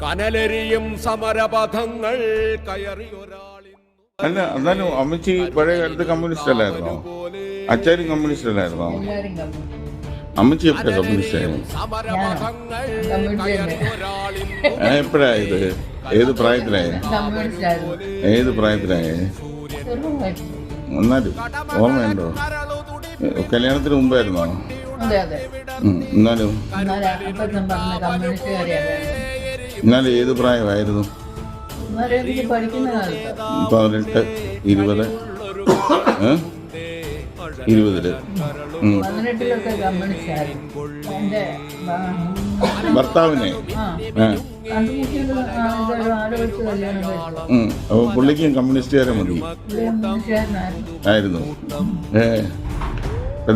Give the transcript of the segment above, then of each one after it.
കനലെരിയും സമരപഥങ്ങൾ കയറിയൊരാളി. അല്ല, എന്നാലും അമ്മച്ചി പഴയ കാലത്ത് കമ്മ്യൂണിസ്റ്റ് അല്ലായിരുന്നോ? അച്ഛനും കമ്മ്യൂണിസ്റ്റ് അല്ലായിരുന്നോ? അമ്മച്ചി എപ്പോഴാ കമ്മ്യൂണിസ്റ്റ് ആയിരുന്നു? എപ്പോഴായത്? ഏത് പ്രായത്തിലായ? എന്നാലും ഓർമ്മയുണ്ടോ? കല്യാണത്തിന് മുമ്പായിരുന്നോ? എന്നാലും ഏത് പ്രായമായിരുന്നു? 18, 20, 20 ഭർത്താവിനെ അപ്പൊ പുള്ളിക്കും കമ്മ്യൂണിസ്റ്റുകാരെ മതി ആയിരുന്നു.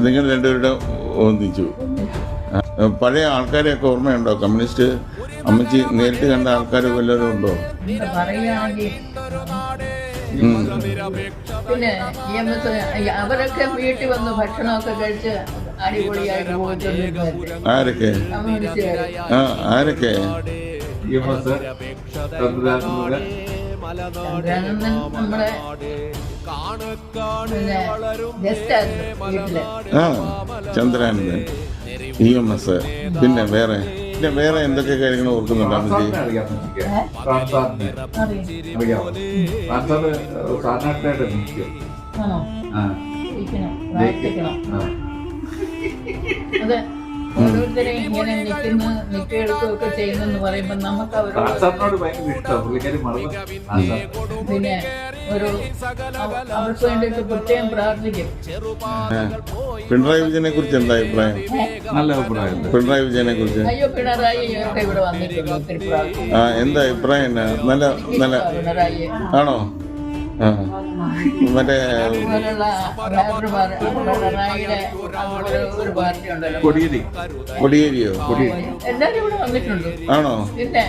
നിങ്ങൾ രണ്ടുപേരുടെ ഒന്നിച്ചു. പഴയ ആൾക്കാരെയൊക്കെ ഓർമ്മയുണ്ടോ? കമ്മ്യൂണിസ്റ്റ് അമ്മച്ചി നേരിട്ട് കണ്ട ആൾക്കാർ വല്ലവരും ഉണ്ടോ? പിന്നെ അവരൊക്കെ വീട്ടിൽ വന്ന് ഭക്ഷണമൊക്കെ കഴിച്ച് അടിപൊളിയായിട്ട് പോയിട്ടുണ്ട്. ആരൊക്കെ? ആരൊക്കെ? നമ്മുടെ ചന്ദ്രാനന്ദൻ, EMS. പിന്നെ വേറെ എന്തൊക്കെ കാര്യങ്ങൾ ഓർക്കുന്നുണ്ടോ അമ്മച്ചി? അതെ, ഓരോരുത്തരെ ഇങ്ങനെ നിൽക്കുകയൊക്കെ ചെയ്യുന്നെന്ന് പറയുമ്പോൾ നമുക്ക് അവരോട് പിന്നെ അവർക്ക് വേണ്ടിയിട്ട് പ്രത്യേകം പ്രാർത്ഥിക്കും. പിണറായി വിജയനെ കുറിച്ച് എന്താ അഭിപ്രായം? നല്ല അഭിപ്രായം. പിണറായി വിജയനെ കുറിച്ച്? അയ്യോ, പിണറായി ഒക്കെ ഇവിടെ വന്നിട്ടുണ്ട് ഒത്തിരി പ്രാർത്ഥിക്കും. എന്താ അഭിപ്രായം? നല്ല പിണറായി ആണോ? മറ്റേ പിണറായിയുടെ ഒരു പാർട്ടി ഉണ്ടല്ലോ, കൊടിയേരിയോ? എല്ലാരും ഇവിടെ വന്നിട്ടുണ്ട്. ആണോ? പിന്നെ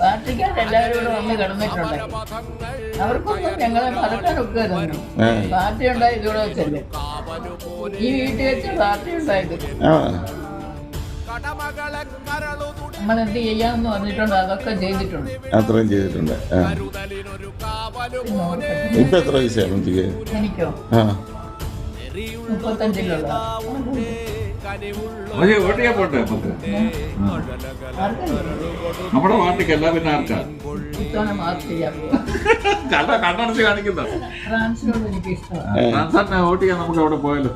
പാർട്ടിക്കാർ എല്ലാവരും ഇവിടെ വന്ന് കിടന്നിട്ടുണ്ട്. അവർക്കൊന്നും ഞങ്ങളെ മറക്കാൻ ഒക്കുകയായിരുന്നു. പാർട്ടി ഉണ്ടായത് ഇവിടെ വെച്ചല്ലേ, ഈ വീട്ടിൽ വെച്ച് പാർട്ടി ഉണ്ടായത്. നമ്മൾ എന്ത് ചെയ്യാമെന്ന് പറഞ്ഞിട്ടുണ്ട്, അതൊക്കെ ചെയ്തിട്ടുണ്ട്. അത്രയും ചെയ്തിട്ടുണ്ട്. ഇപ്പൊ എത്ര വയസ്സാണ് അമ്മച്ചിക്ക്? എനിക്കോ? 35 നമ്മുടെ പാർട്ടിക്കല്ല, പിന്നെ ആർക്കാ കണ്ണടച്ച് കാണിക്കുന്ന ഫ്രാൻസിനോട് എനിക്ക് ഇഷ്ടമാണ്. ഫ്രാൻസ് വോട്ട് ചെയ്യാൻ നമുക്ക് അവിടെ പോയാലോ?